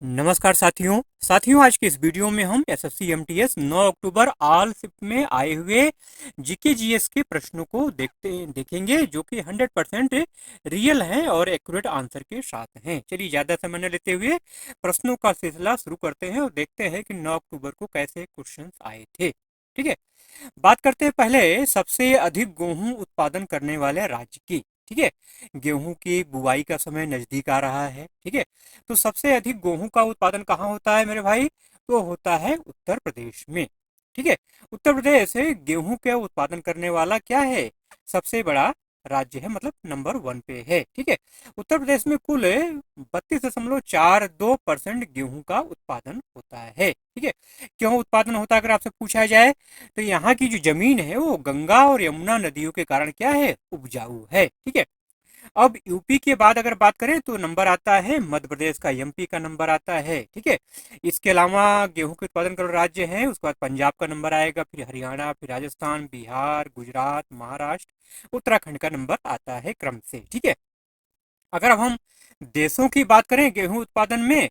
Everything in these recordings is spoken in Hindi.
नमस्कार साथियों आज के इस वीडियो में हम एसएससी एमटीएस 9 अक्टूबर ऑल शिफ्ट में आए हुए जीके जीएस के प्रश्नों को देखेंगे जो कि 100% रियल हैं और एक्यूरेट आंसर के साथ हैं। चलिए ज़्यादा समय न लेते हुए प्रश्नों का सिलसिला शुरू करते हैं और देखते हैं कि 9 अक्टूबर को कैसे क्वेश्चंस आए थे। ठीक है, बात करते हैं पहले सबसे अधिक गेहूं उत्पादन करने वाले राज्य की। ठीक है, गेहूं की बुआई का समय नजदीक आ रहा है। ठीक है, तो सबसे अधिक गेहूं का उत्पादन कहाँ होता है मेरे भाई? तो होता है उत्तर प्रदेश में। ठीक है, उत्तर प्रदेश गेहूं का उत्पादन करने वाला क्या है? सबसे बड़ा राज्य है, मतलब नंबर 1 पे है। ठीक है, उत्तर प्रदेश में कुल 32.42% गेहूं का उत्पादन होता है। ठीक है, क्यों उत्पादन होता है अगर आपसे पूछा जाए तो यहाँ की जो जमीन है वो गंगा और यमुना नदियों के कारण क्या है? उपजाऊ है। ठीक है, अब यूपी के बाद अगर बात करें तो नंबर आता है मध्य प्रदेश का, एमपी का नंबर आता है। ठीक है, इसके अलावा गेहूं के उत्पादन कर राज्य हैं, उसके बाद पंजाब का नंबर आएगा, फिर हरियाणा, फिर राजस्थान, बिहार, गुजरात, महाराष्ट्र, उत्तराखंड का नंबर आता है क्रम से। ठीक है, अगर अब हम देशों की बात करें गेहूं उत्पादन में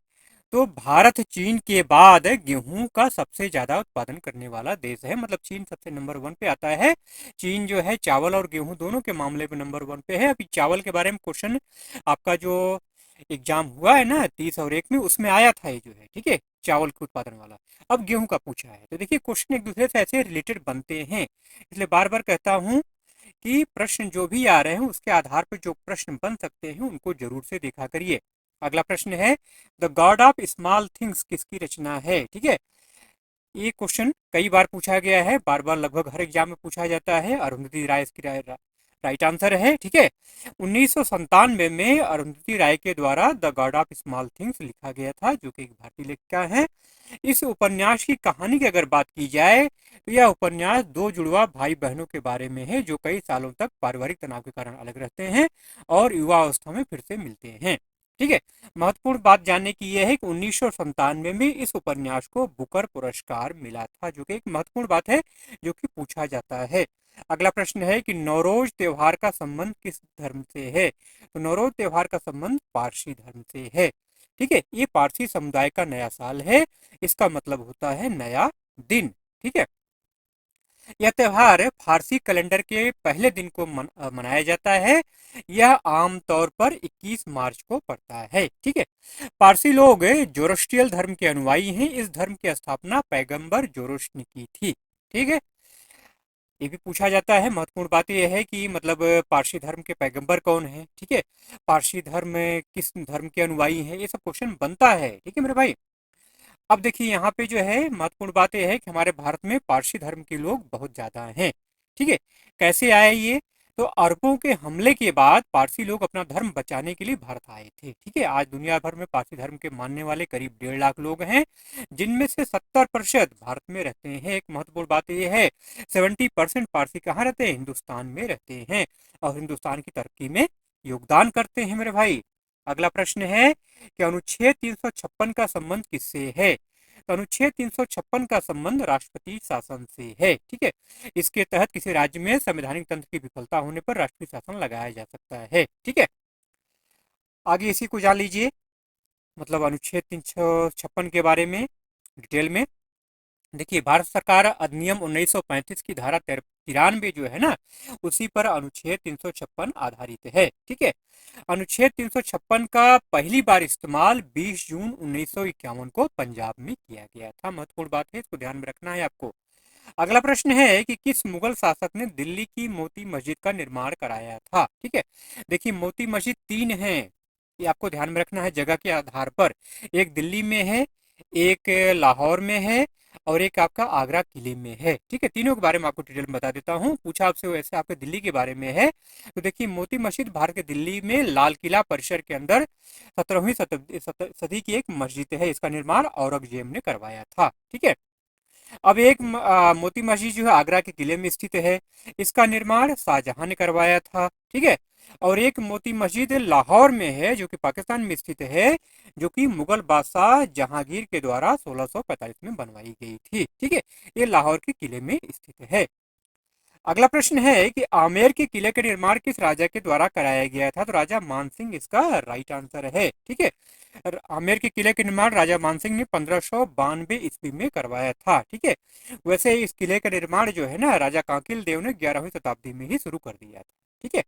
तो भारत चीन के बाद गेहूं का सबसे ज्यादा उत्पादन करने वाला देश है, मतलब चीन सबसे नंबर 1 पे आता है। चीन जो है चावल और गेहूं दोनों के मामले में नंबर 1 पे है। अभी चावल के बारे में क्वेश्चन आपका जो एग्जाम हुआ है ना 30 और 1 में, उसमें आया था ये जो है। ठीक है, चावल के उत्पादन वाला। अब गेहूं का पूछा है तो देखिए क्वेश्चन एक दूसरे से ऐसे रिलेटेड बनते हैं, इसलिए बार बार कहता हूं कि प्रश्न जो भी आ रहे हैं उसके आधार पर जो प्रश्न बन सकते हैं उनको जरूर से देखा करिए। अगला प्रश्न है the God of small things किसकी रचना है? ठीक है, ये क्वेश्चन कई बार पूछा गया है, बार बार लगभग हर एग्जाम में पूछा जाता है। अरुंधति राय इसकी राइट आंसर है। ठीक है, 1997 में अरुंधति राय के द्वारा the God of small things लिखा गया था, जो कि एक भारतीय लेखिका है। इस उपन्यास की कहानी की अगर बात की जाए तो यह उपन्यास दो जुड़वा भाई बहनों के बारे में है जो कई सालों तक पारिवारिक तनाव के कारण अलग रहते हैं और युवा अवस्था में फिर से मिलते हैं। ठीक है, महत्वपूर्ण बात जानने की यह है कि 1997 में इस उपन्यास को बुकर पुरस्कार मिला था, जो कि एक महत्वपूर्ण बात है जो कि पूछा जाता है। अगला प्रश्न है कि नौरोज त्योहार का संबंध किस धर्म से है? तो नौरोज त्योहार का संबंध पारसी धर्म से है। ठीक है, ये पारसी समुदाय का नया साल है, इसका मतलब होता है नया दिन। ठीक है, यह त्योहार फारसी कैलेंडर के पहले दिन को मनाया जाता है। यह आमतौर पर 21 मार्च को पड़ता है। ठीक है, पारसी लोग जोरोस्ट्रियल धर्म के अनुयायी हैं। इस धर्म की स्थापना पैगंबर जोरोस ने की थी। ठीक है, ये भी पूछा जाता है। महत्वपूर्ण बात यह है कि मतलब पारसी धर्म के पैगंबर कौन है? ठीक है, पारसी धर्म किस धर्म के अनुयायी हैं, ये सब क्वेश्चन बनता है। ठीक है मेरे भाई, अब देखिए यहाँ पे जो है महत्वपूर्ण बात यह है कि हमारे भारत में पारसी धर्म के लोग बहुत ज्यादा हैं। ठीक है, कैसे आए ये? तो अरबों के हमले के बाद पारसी लोग अपना धर्म बचाने के लिए भारत आए थे। ठीक है, आज दुनिया भर में पारसी धर्म के मानने वाले करीब 1.5 लाख लोग हैं, जिनमें से 70% भारत में रहते हैं। एक महत्वपूर्ण बात यह है 70% पारसी कहाँ रहते हैं? हिंदुस्तान में रहते हैं और हिंदुस्तान की तरक्की में योगदान करते हैं मेरे भाई। अगला प्रश्न है कि अनुच्छेद 356 का संबंध किससे है? तो अनुच्छेद 356 का संबंध राष्ट्रपति शासन से है। ठीक है, इसके तहत किसी राज्य में संवैधानिक तंत्र की विफलता होने पर राष्ट्रपति शासन लगाया जा सकता है। ठीक है, आगे इसी को जान लीजिए, मतलब अनुच्छेद 356 के बारे में डिटेल में। देखिए, भारत सरकार अधिनियम 1935 की धारा 93 जो है ना, उसी पर अनुच्छेद 356 आधारित है। ठीक है, अनुच्छेद 356 का पहली बार इस्तेमाल 20 जून 1951 को पंजाब में किया गया था। महत्वपूर्ण बात है, इसको ध्यान में रखना है आपको। अगला प्रश्न है कि किस मुगल शासक ने दिल्ली की मोती मस्जिद का निर्माण कराया था? ठीक है, देखिए मोती मस्जिद 3 हैं, ये आपको ध्यान में रखना है जगह के आधार पर। एक दिल्ली में है, एक लाहौर में है और एक आपका आगरा किले में है। ठीक है, तीनों के बारे में आपको डिटेल में बता देता हूँ। पूछा आपसे वैसे आपके दिल्ली के बारे में है तो देखिए मोती मस्जिद भारत के दिल्ली में लाल किला परिसर के अंदर 17वीं सदी की एक मस्जिद है। इसका निर्माण औरंगजेब ने करवाया था। ठीक है, अब एक मोती मस्जिद जो है आगरा के किले में स्थित है, इसका निर्माण शाहजहां ने करवाया था। ठीक है, और एक मोती मस्जिद लाहौर में है जो कि पाकिस्तान में स्थित है, जो कि मुगल बादशाह जहांगीर के द्वारा 1645 में बनवाई गई थी। ठीक है, ये लाहौर के किले में स्थित है। अगला प्रश्न है कि आमेर के किले का निर्माण किस राजा के द्वारा कराया गया था? तो राजा मानसिंह इसका राइट आंसर है। ठीक है, आमेर के किले का निर्माण राजा मानसिंह ने 1592 ईस्वी में करवाया था। ठीक है, वैसे इस किले का निर्माण जो है ना राजा कांकिल देव ने 11वीं शताब्दी में ही शुरू कर दिया था। ठीक है,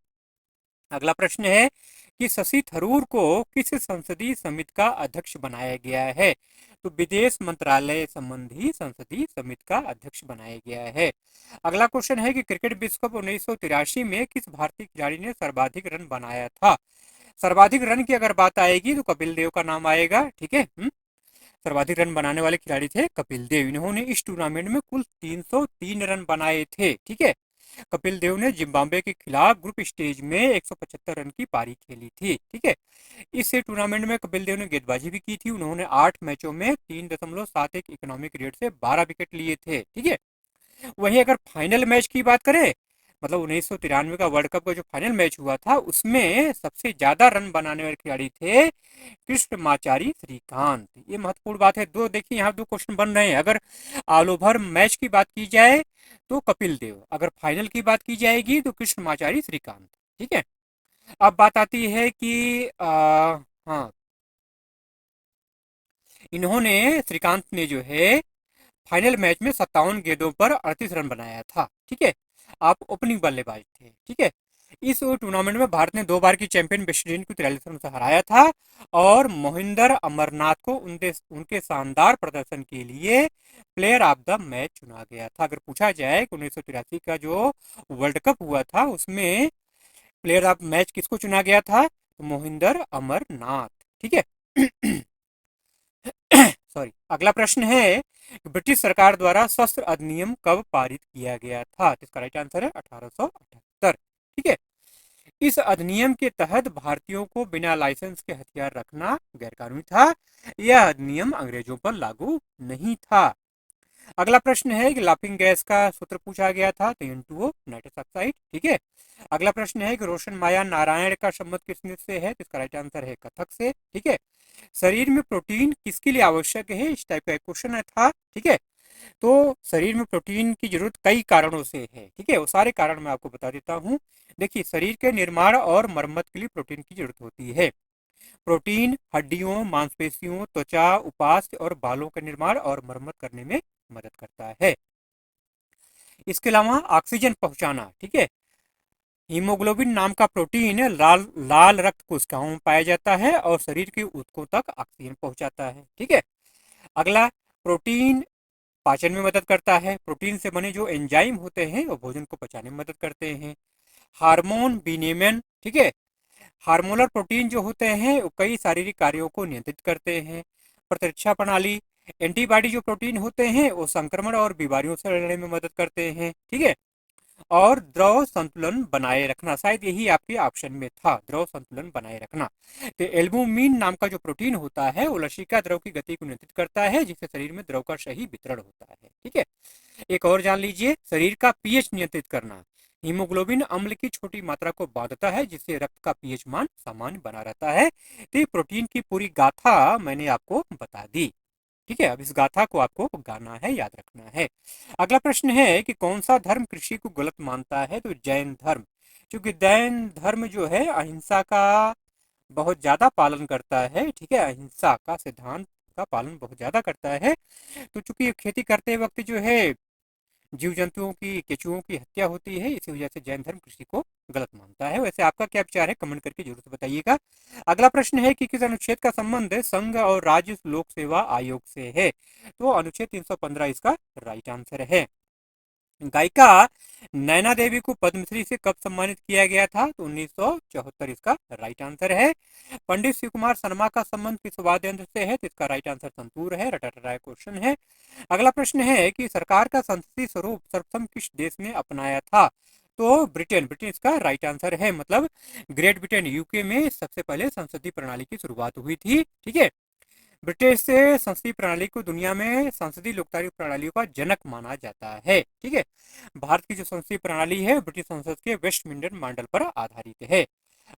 अगला प्रश्न है कि शशि थरूर को किस संसदीय समिति का अध्यक्ष बनाया गया है? तो विदेश मंत्रालय संबंधी संसदीय समिति का अध्यक्ष बनाया गया है। अगला क्वेश्चन है कि क्रिकेट विश्व कप 1983 में किस भारतीय खिलाड़ी ने सर्वाधिक रन बनाया था? सर्वाधिक रन की अगर बात आएगी तो कपिल देव का नाम आएगा। ठीक है, सर्वाधिक रन बनाने वाले खिलाड़ी थे कपिल देव। इन्होंने इस टूर्नामेंट में कुल 303 रन बनाए थे। ठीक है, कपिल देव ने जिम्बाब्वे के खिलाफ ग्रुप स्टेज में 175 रन की पारी खेली थी। ठीक है, इस टूर्नामेंट में कपिल देव ने गेंदबाजी भी की थी। उन्होंने 8 मैचों में 3.71 इकोनॉमिक रेट से 12 विकेट लिए थे। ठीक है, वहीं अगर फाइनल मैच की बात करें, मतलब 1993 का वर्ल्ड कप का जो फाइनल मैच हुआ था उसमें सबसे ज्यादा रन बनाने वाले खिलाड़ी थे कृष्णमाचारी श्रीकांत। ये महत्वपूर्ण बात है। दो देखिए यहाँ दो क्वेश्चन बन रहे हैं। अगर ऑल ओवर मैच की बात की जाए तो कपिल देव, अगर फाइनल की बात की जाएगी तो कृष्णमाचारी श्रीकांत। ठीक है, अब बात आती है कि हाँ, इन्होंने श्रीकांत ने जो है फाइनल मैच में 57 गेंदों पर 38 रन बनाया था। ठीक है, आप ओपनिंग बल्लेबाज थे। ठीक है, इस टूर्नामेंट में भारत ने 2 बार की चैंपियन वेस्ट इंडीज को 43 रन से हराया था और मोहिंदर अमरनाथ को उनके शानदार प्रदर्शन के लिए प्लेयर ऑफ द मैच चुना गया था। अगर पूछा जाए कि 1983 का जो वर्ल्ड कप हुआ था उसमें प्लेयर ऑफ मैच किसको चुना गया था? तो मोहिंदर अमरनाथ। ठीक है सॉरी, अगला प्रश्न है ब्रिटिश सरकार द्वारा शस्त्र अधिनियम कब पारित किया गया था? तो इसका राइट आंसर है 1878। ठीक है, इस अधिनियम के तहत भारतीयों को बिना लाइसेंस के हथियार रखना गैरकानूनी था। यह अधिनियम अंग्रेजों पर लागू नहीं था। अगला प्रश्न है कि लाफिंग गैस का सूत्र पूछा गया था, तो N2O नाइट्रस ऑक्साइड। ठीक है, अगला प्रश्न है कि रोशन माया नारायण का संबंध किस नृत्य से है? तो इसका राइट आंसर है कथक से। ठीक है, शरीर में प्रोटीन किसके लिए आवश्यक है? इस टाइप का एक क्वेश्चन था। ठीक है, तो शरीर में प्रोटीन की जरूरत कई कारणों से है। ठीक है, वो सारे कारण मैं आपको बता देता हूँ। देखिए, शरीर के निर्माण और मरम्मत के लिए प्रोटीन की जरूरत होती है। प्रोटीन हड्डियों, मांसपेशियों, त्वचा, उपास्थ्य और बालों का निर्माण और मरम्मत करने में मदद करता है। इसके अलावा ऑक्सीजन पहुंचाना। ठीक है, हीमोग्लोबिन नाम का प्रोटीन लाल लाल रक्त कोशिकाओं में पाया जाता है और शरीर के ऊतकों तक ऑक्सीजन पहुंचाता है। ठीक है, अगला, प्रोटीन पाचन में मदद करता है। प्रोटीन से बने जो एंजाइम होते हैं वो भोजन को पचाने में मदद करते हैं। हार्मोन विनियमन। ठीक है, हार्मोनल प्रोटीन जो होते हैं वो कई शारीरिक कार्यों को नियंत्रित करते हैं। प्रतिरक्षा प्रणाली, एंटीबॉडी जो प्रोटीन होते हैं वो संक्रमण और बीमारियों से लड़ने में मदद करते हैं। ठीक है, और द्रव संतुलन बनाए रखना, शायद यही आपके ऑप्शन में था, द्रव संतुलन बनाए रखना। तो एल्बुमिन नाम का जो प्रोटीन होता है वो लसिका द्रव की गति को नियंत्रित करता है जिससे शरीर में द्रव का सही वितरण होता है। ठीक है, एक और जान लीजिए, शरीर का पीएच नियंत्रित करना। हीमोग्लोबिन अम्ल की छोटी मात्रा को बांधता है जिससे रक्त का पीएच मान सामान्य बना रहता है। तो ये प्रोटीन की पूरी गाथा मैंने आपको बता दी। ठीक है, अब इस गाथा को आपको गाना है, याद रखना है। अगला प्रश्न है कि कौन सा धर्म कृषि को गलत मानता है? तो जैन धर्म। क्योंकि जैन धर्म जो है अहिंसा का बहुत ज्यादा पालन करता है। ठीक है, अहिंसा का सिद्धांत का पालन बहुत ज्यादा करता है। तो चूंकि खेती करते वक्त जो है जीव जंतुओं की, केचुओं की हत्या होती है, इसी वजह से जैन धर्म कृषि को गलत मानता है। वैसे आपका क्या विचार है कमेंट करके जरूर से बताइएगा। अगला प्रश्न है कि किस अनुच्छेद का संबंध संघ और राज्य लोक सेवा आयोग से है? तो अनुच्छेद 315 इसका राइट आंसर है। गायिका नैना देवी को पद्मश्री से कब सम्मानित किया गया था? तो 1974 इसका राइट आंसर है। पंडित शिव कुमार शर्मा का संबंध किस वाद्य यंत्र से है? तो इसका राइट आंसर संतूर है। रटाटा क्वेश्चन है। अगला प्रश्न है कि सरकार का संसदीय स्वरूप सर्वप्रथम किस देश ने अपनाया था? तो ब्रिटेन। ब्रिटेन इसका राइट आंसर है। मतलब ग्रेट ब्रिटेन, यूके में सबसे पहले संसदीय प्रणाली की शुरुआत हुई थी। ठीक है, ब्रिटिश से संसदीय प्रणाली को दुनिया में संसदीय लोकतांत्रिक प्रणालियों का जनक माना जाता है। ठीक है, भारत की जो संसदीय प्रणाली है ब्रिटिश संसद के वेस्टमिंस्टर मॉडल पर आधारित है।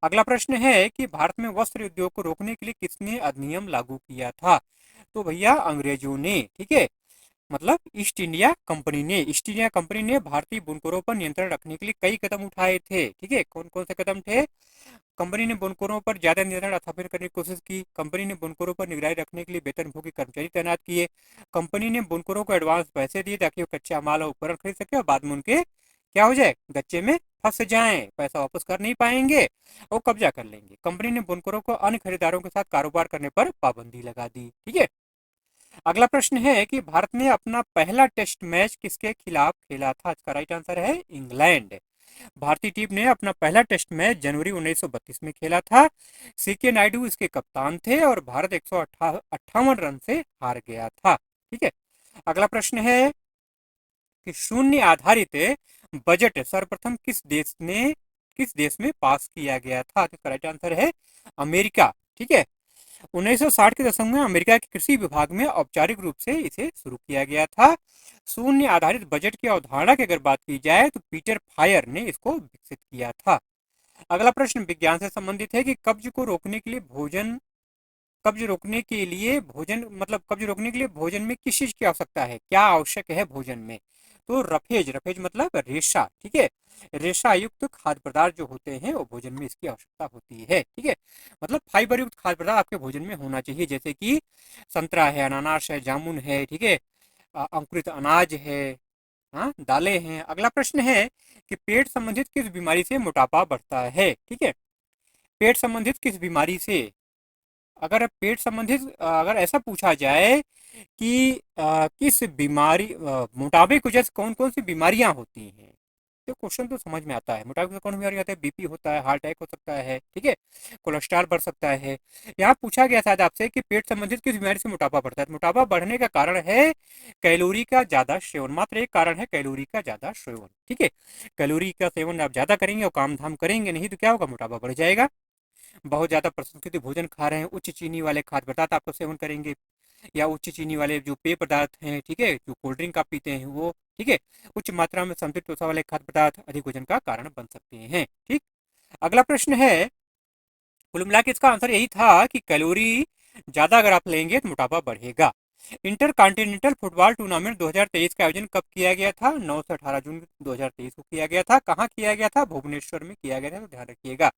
अगला प्रश्न है कि भारत में वस्त्र उद्योग को रोकने के लिए किसने अधिनियम लागू किया था? तो भैया अंग्रेजों ने। ठीक है, मतलब ईस्ट इंडिया कंपनी ने भारतीय बुनकरों पर नियंत्रण रखने के लिए कई कदम उठाए थे। ठीक है, कौन कौन से कदम थे? कंपनी ने बुनकरों पर ज्यादा नियंत्रण स्थापित करने की कोशिश की। कंपनी ने बुनकरों पर निगरानी रखने के लिए वेतनभोगी कर्मचारी तैनात किए। कंपनी ने बुनकरों को एडवांस पैसे दिए ताकि वो कच्चा माल और उपकरण खरीद सके और बाद में उनके क्या हो जाए, गच्चे में फंस जाएं, पैसा वापस कर नहीं पाएंगे और कब्जा कर लेंगे। कंपनी ने बुनकरों को अन्य खरीदारों के साथ कारोबार करने पर पाबंदी लगा दी। ठीक है, अगला प्रश्न है कि भारत ने अपना पहला टेस्ट मैच किसके खिलाफ खेला था? इसका राइट आंसर है इंग्लैंड। भारतीय टीम ने अपना पहला टेस्ट मैच जनवरी 1932 में खेला था। सीके नायडू इसके कप्तान थे और भारत 158 रन से हार गया था। ठीक है, अगला प्रश्न है कि शून्य आधारित बजट सर्वप्रथम किस देश में पास किया गया था? तो राइट आंसर है अमेरिका। ठीक है, 1960 के दशक में अमेरिका के कृषि विभाग में औपचारिक रूप से इसे शुरू किया गया था। शून्य आधारित बजट की अवधारणा की अगर बात की जाए तो पीटर फायर ने इसको विकसित किया था। अगला प्रश्न विज्ञान से संबंधित है कि कब्ज रोकने के लिए भोजन में किस चीज की आवश्यकता है? क्या आवश्यक है भोजन में? तो रफेज मतलब रेशा। ठीक है, रेशा युक्त खाद्य पदार्थ जो होते हैं वो भोजन में इसकी आवश्यकता होती है। ठीक है, मतलब फाइबर युक्त खाद्य पदार्थ आपके भोजन में होना चाहिए, जैसे कि संतरा है, अनानास है, जामुन है। ठीक है, अंकुरित अनाज है, हाँ, दालें हैं। अगला प्रश्न है कि पेट संबंधित किस बीमारी से मोटापा बढ़ता है? ठीक है, पेट संबंधित किस बीमारी से, अगर ऐसा पूछा जाए कि किस बीमारी मोटापे की वजह से कौन कौन सी बीमारियां होती हैं, तो क्वेश्चन तो समझ में आता है। मोटापे से कौन बीमारी होता है? बीपी होता है, हार्ट अटैक हो सकता है। ठीक है, कोलेस्ट्रॉल बढ़ सकता है। यहाँ पूछा गया शायद आपसे कि पेट संबंधित किस बीमारी से मोटापा बढ़ता है। तो मोटापा बढ़ने का कारण है कैलोरी का ज्यादा सेवन, मात्र एक कारण है कैलोरी का ज्यादा सेवन। ठीक है, कैलोरी का सेवन आप ज्यादा करेंगे और काम धाम करेंगे नहीं तो क्या होगा, मोटापा बढ़ जाएगा। बहुत ज़्यादा प्रसंस्कृत भोजन खा रहे हैं, उच्च चीनी वाले खाद्य पदार्थ आपको सेवन करेंगे, या उच्च चीनी वाले जो पेय पदार्थ हैं, ठीक है, जो कोल्ड ड्रिंक आप पीते हैं वो, ठीक है, उच्च मात्रा में संतृप्त वसा वाले खाद्य पदार्थ अधिक वजन का कारण बन सकते हैं। ठीक, अगला प्रश्न है, कुल मिला के इसका आंसर यही था कि कैलोरी ज़्यादा अगर आप लेंगे तो मोटापा बढ़ेगा। इंटर कॉन्टिनेंटल फुटबॉल टूर्नामेंट 2023 का आयोजन कब किया गया था? 9 से 18 जून 2023 को किया गया था। कहाँ किया गया था? भुवनेश्वर में किया गया था, तो ध्यान रखिएगा।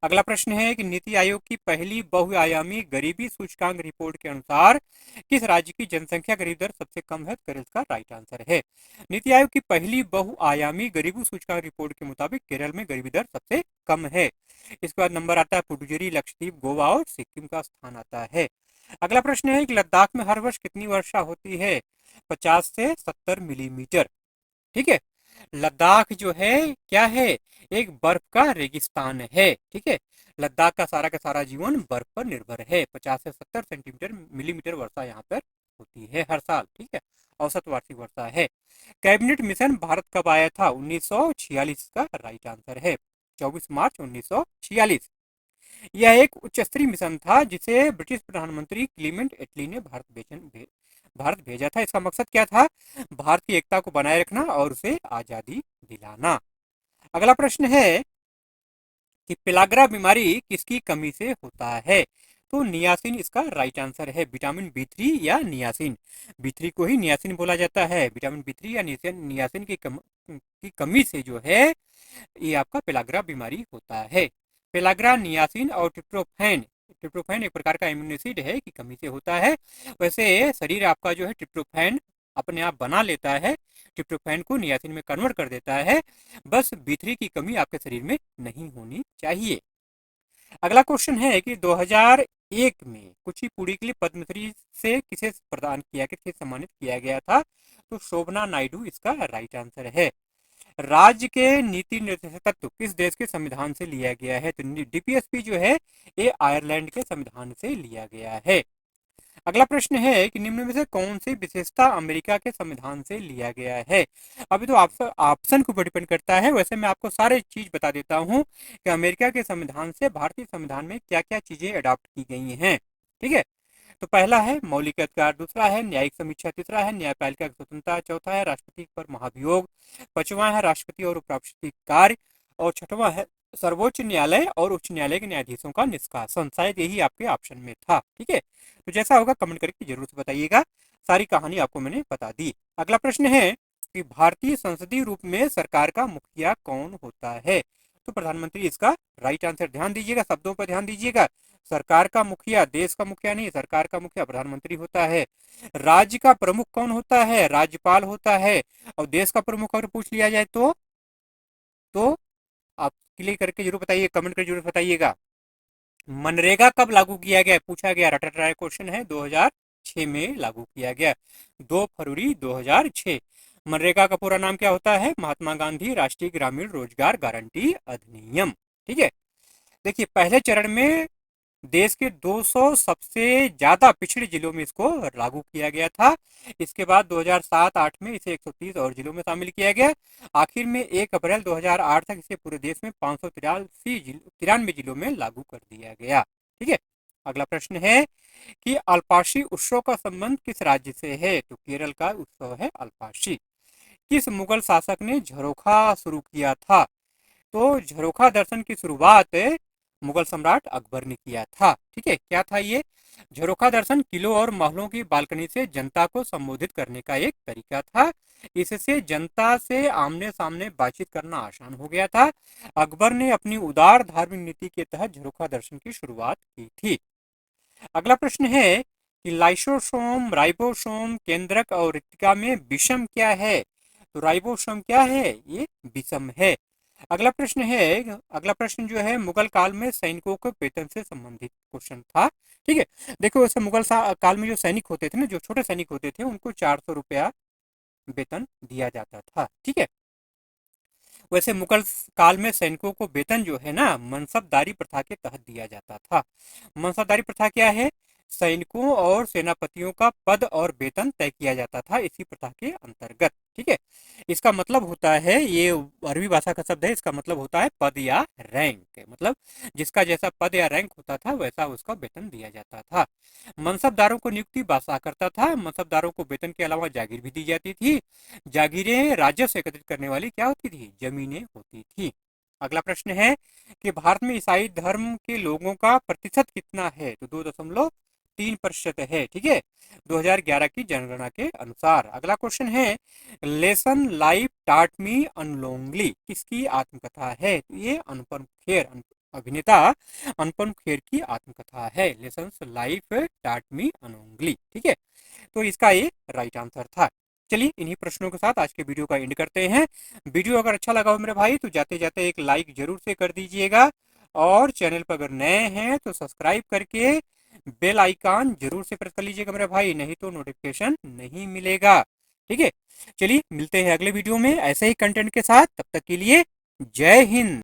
अगला प्रश्न है कि नीति आयोग की पहली बहुआयामी गरीबी सूचकांक रिपोर्ट के अनुसार किस राज्य की जनसंख्या गरीबी दर सबसे कम है? केरल का राइट आंसर है। नीति आयोग की पहली बहुआयामी गरीबी सूचकांक रिपोर्ट के मुताबिक केरल में गरीबी दर सबसे कम है। इसके बाद नंबर आता है पुडुचेरी, लक्षद्वीप, गोवा और सिक्किम का स्थान आता है। अगला प्रश्न है कि लद्दाख में हर वर्ष कितनी वर्षा होती है? 50 से 70 मिलीमीटर। ठीक है, लद्दाख जो है क्या है, एक बर्फ का रेगिस्तान है। ठीक है, लद्दाख का सारा जीवन बर्फ पर निर्भर है। 50 से 70 सेंटीमीटर मिलीमीटर वर्षा यहाँ पर होती है हर साल। ठीक है, औसत वार्षिक वर्षा है। कैबिनेट मिशन भारत कब आया था? 1946 का राइट आंसर है, 24 मार्च 1946। यह एक उच्च स्तरीय मिशन था जिसे ब्रिटिश प्रधानमंत्री क्लीमेंट एटली ने भारत भेजा था। इसका मकसद क्या था? भारत की एकता को बनाए रखना और उसे आजादी दिलाना। अगला प्रश्न है कि पेलाग्रा बीमारी किसकी कमी से होता है? तो नियासिन इसका राइट आंसर है, विटामिन बी3 या नियासिन। बी3 को ही नियासिन बोला जाता है। विटामिन बी3 या नियासिन की कमी से जो है ये आपका पेलाग्रा बीमारी होता है। पेलाग्रा नियासिन और ट्रिप्टोफैन एक प्रकार का इम्यून एसिड है की कमी से होता है। वैसे शरीर आपका जो है ट्रिप्टोफैन अपने आप बना लेता है, ट्रिप्टोफैन को नियासिन में कन्वर्ट कर देता है। बस बी3 की कमी आपके शरीर में नहीं होनी चाहिए। अगला क्वेश्चन है कि 2001 में कुचिपुड़ी के लिए पद्मश्री से किसे सम्मानित किया गया था? तो शोभना नायडू इसका राइट आंसर है। राज्य के नीति निर्देशक तत्व किस देश के संविधान से लिया गया है? तो डीपीएसपी जो है ये आयरलैंड के संविधान से लिया गया है। अगला प्रश्न है कि निम्न में से कौन सी विशेषता अमेरिका के संविधान से लिया गया है? अभी तो ऑप्शन के ऊपर डिपेंड करता है, वैसे मैं आपको सारे चीज बता देता हूँ कि अमेरिका के संविधान से भारतीय संविधान में क्या क्या चीजें अडॉप्ट की गई हैं। ठीक है, तो पहला है मौलिक अधिकार, दूसरा है न्यायिक समीक्षा, तीसरा है न्यायपालिका की स्वतंत्रता, चौथा है राष्ट्रपति पर महाभियोग, पांचवा है राष्ट्रपति और उपराष्ट्रपति कार्य, और छठवां है सर्वोच्च न्यायालय और उच्च न्यायालय के न्यायाधीशों का निष्कासन। शायद यही आपके ऑप्शन में था। ठीक है, तो जैसा होगा कमेंट करके जरूर से बताइएगा। सारी कहानी आपको मैंने बता दी। अगला प्रश्न है कि भारतीय संसदीय रूप में सरकार का मुखिया कौन होता है? तो प्रधानमंत्री इसका राइट आंसर। ध्यान दीजिएगा, शब्दों पर ध्यान दीजिएगा। सरकार का मुखिया, देश का मुखिया नहीं, सरकार का मुखिया प्रधानमंत्री होता है। राज्य का प्रमुख कौन होता है? राज्यपाल होता है। और देश का प्रमुख अगर पूछ लिया जाए तो आप क्लिक करके जरूर बताइए, कमेंट करके जरूर बताइएगा। मनरेगा कब लागू किया गया? पूछा गया, रटा रटा क्वेश्चन है। 2006 में लागू किया गया, 2 फरवरी 2006। मनरेगा का पूरा नाम क्या होता है? महात्मा गांधी राष्ट्रीय ग्रामीण रोजगार गारंटी अधिनियम। ठीक है, देखिए पहले चरण में देश के 200 सबसे ज्यादा पिछड़े जिलों में इसको लागू किया गया था। इसके बाद 2007-8 में इसे 130 और जिलों में शामिल किया गया। आखिर में 1 अप्रैल 2008 तक इसे पूरे देश में 593 जिलों में लागू कर दिया गया। ठीक है, अगला प्रश्न है कि अल्पाशी उत्सव का संबंध किस राज्य से है? तो केरल का उत्सव है अल्पाशी। किस मुगल शासक ने झरोखा शुरू किया था? तो झरोखा दर्शन की शुरुआत मुगल सम्राट अकबर ने किया था। ठीक है, क्या था ये? झरोखा दर्शन किलों और महलों की बालकनी से जनता को संबोधित करने का एक तरीका था। इससे जनता से आमने सामने बातचीत करना आसान हो गया था। अकबर ने अपनी उदार धार्मिक नीति के तहत झरोखा दर्शन की शुरुआत की थी। अगला प्रश्न है कि लाइसोसोम, राइबोसोम, केंद्रक और रिक्तिका में विषम क्या है? तो राइबोसोम क्या है? ये विषम है। अगला प्रश्न जो है मुगल काल में सैनिकों के वेतन से संबंधित क्वेश्चन था। ठीक है, देखो वैसे मुगल काल में जो सैनिक होते थे ना, जो छोटे सैनिक होते थे, उनको 400 रुपया वेतन दिया जाता था। ठीक है, वैसे मुगल काल में सैनिकों को वेतन जो है ना मनसबदारी प्रथा के तहत दिया जाता था। मनसबदारी प्रथा क्या है? सैनिकों और सेनापतियों का पद और वेतन तय किया जाता था इसी प्रथा के अंतर्गत। ठीक है, इसका मतलब होता है, ये अरबी भाषा का शब्द है, इसका मतलब होता है पद या रैंक। मतलब जिसका जैसा पद या रैंक होता था वैसा उसका वेतन दिया जाता था। मनसबदारों को नियुक्ति बादशाह करता था। मनसबदारों को वेतन के अलावा जागीर भी दी जाती थी। जागीरें राजस्व एकत्रित करने वाली क्या होती थी? जमीनें होती थी। अगला प्रश्न है कि भारत में ईसाई धर्म के लोगों का प्रतिशत कितना है? तो 2.3% है। ठीक है, 2011 की जनगणना के अनुसार। अगला क्वेश्चन है लेसन लाइफ टाट मी अनलोंगली किसकी आत्मकथा है? तो ये अनुपम खेर, अभिनेता अनुपम खेर की आत्मकथा है। लेसन लाइफ टाट मी अनलोंगली। ठीक है, तो इसका ये राइट आंसर था। चलिए इन्हीं प्रश्नों के साथ आज के वीडियो का एंड करते हैं। वीडियो अगर अच्छा लगा हो मेरे भाई तो जाते जाते एक लाइक जरूर से कर दीजिएगा, और चैनल पर अगर नए हैं तो सब्सक्राइब करके बेल आइकन जरूर से प्रेस कर लीजिएगा मेरे भाई, नहीं तो नोटिफिकेशन नहीं मिलेगा। ठीक है, चलिए मिलते हैं अगले वीडियो में ऐसे ही कंटेंट के साथ। तब तक के लिए जय हिंद।